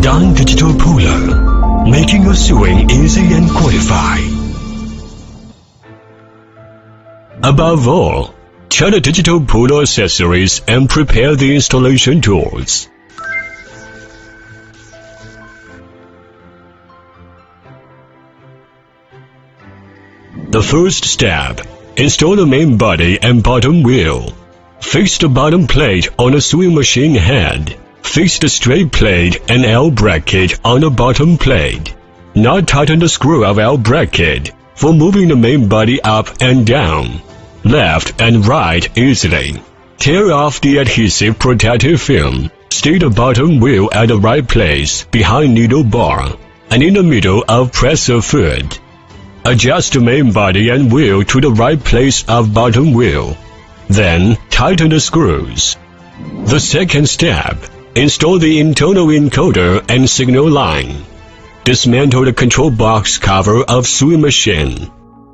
Done Digital Puller, making your sewing easy and qualified. Above all, check the digital puller accessories and prepare the installation tools. The first step, install the main body and bottom wheel. Fix the bottom plate on the sewing machine head. Fix the straight plate and L bracket on the bottom plate. Now tighten the screw of L bracket for moving the main body up and down, left and right easily. Tear off the adhesive protective film. Stay the bottom wheel at the right place behind needle bar and in the middle of presser foot. Adjust the main body and wheel to the right place of bottom wheel. Then tighten the screws. The second step, install the internal encoder and signal line. Dismantle the control box cover of sewing machine.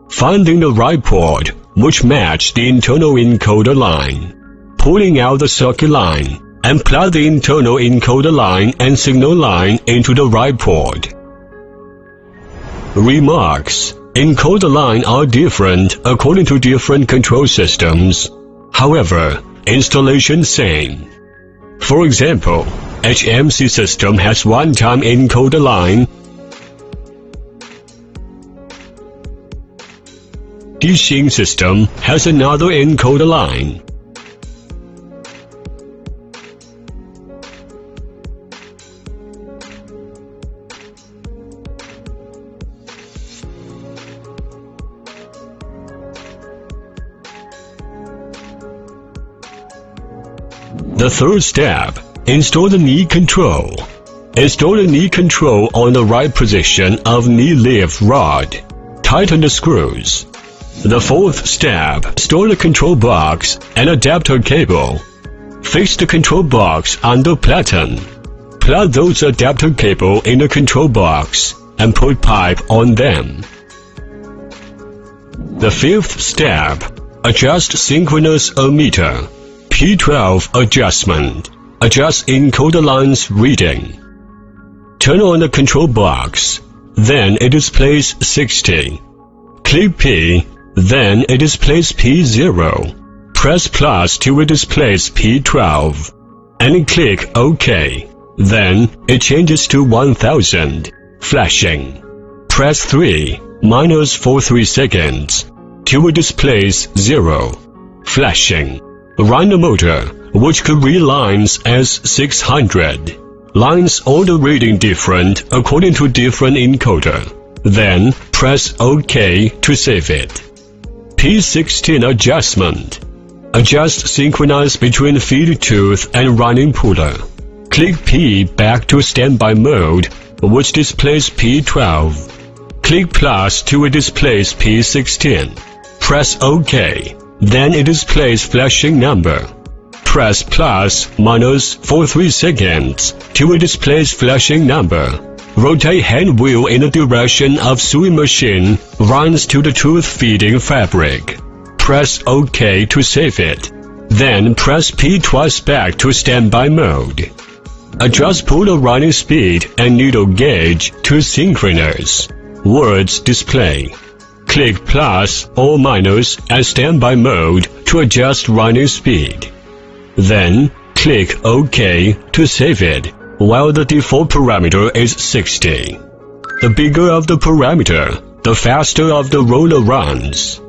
Finding the right port which match the internal encoder line. Pulling out the circuit line and plug the internal encoder line and signal line into the right port. Remarks: encoder lines are different according to different control systems. However, installation same. For example, HMC system has one-time encoder line. P16 system has another encoder line. The third step, install the knee control. Install the knee control on the right position of knee lift rod. Tighten the screws. The fourth step, install the control box and adapter cable. Fix the control box under platen. Plug those adapter cable in the control box and put pipe on them. The fifth step, adjust synchronous ammeter. P12 Adjustment. Adjust encoder line's reading. Turn on the control box. Then it displays 60. Click P. Then it displays P0. Press plus till it displays P12. And click OK. Then it changes to 1000. Flashing. Press 3 minus for 3 seconds till it displays 0. Flashing. Run the motor, which could read lines as 600. Lines order reading different according to different encoder. Then press OK to save it. P16 Adjustment. Adjust synchronize between feed tooth and running puller. Click P back to standby mode, which displays P12. Click plus till it displays P16. Press OK. Then it displays flashing number. Press plus minus for 3 seconds till it displays flashing number. Rotate hand wheel in the direction of sewing machine runs to the tooth feeding fabric. Press OK to save it. Then press P twice back to standby mode. Adjust puller running speed and needle gauge to synchronous. Words display. Click plus or minus at standby mode to adjust running speed. Then click OK to save it, while the default parameter is 60. The bigger of the parameter, the faster of the roller runs.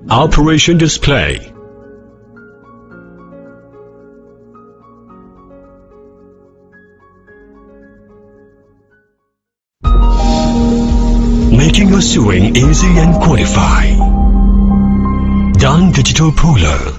Operation display. Making your sewing easy and qualified. Done Digital Puller.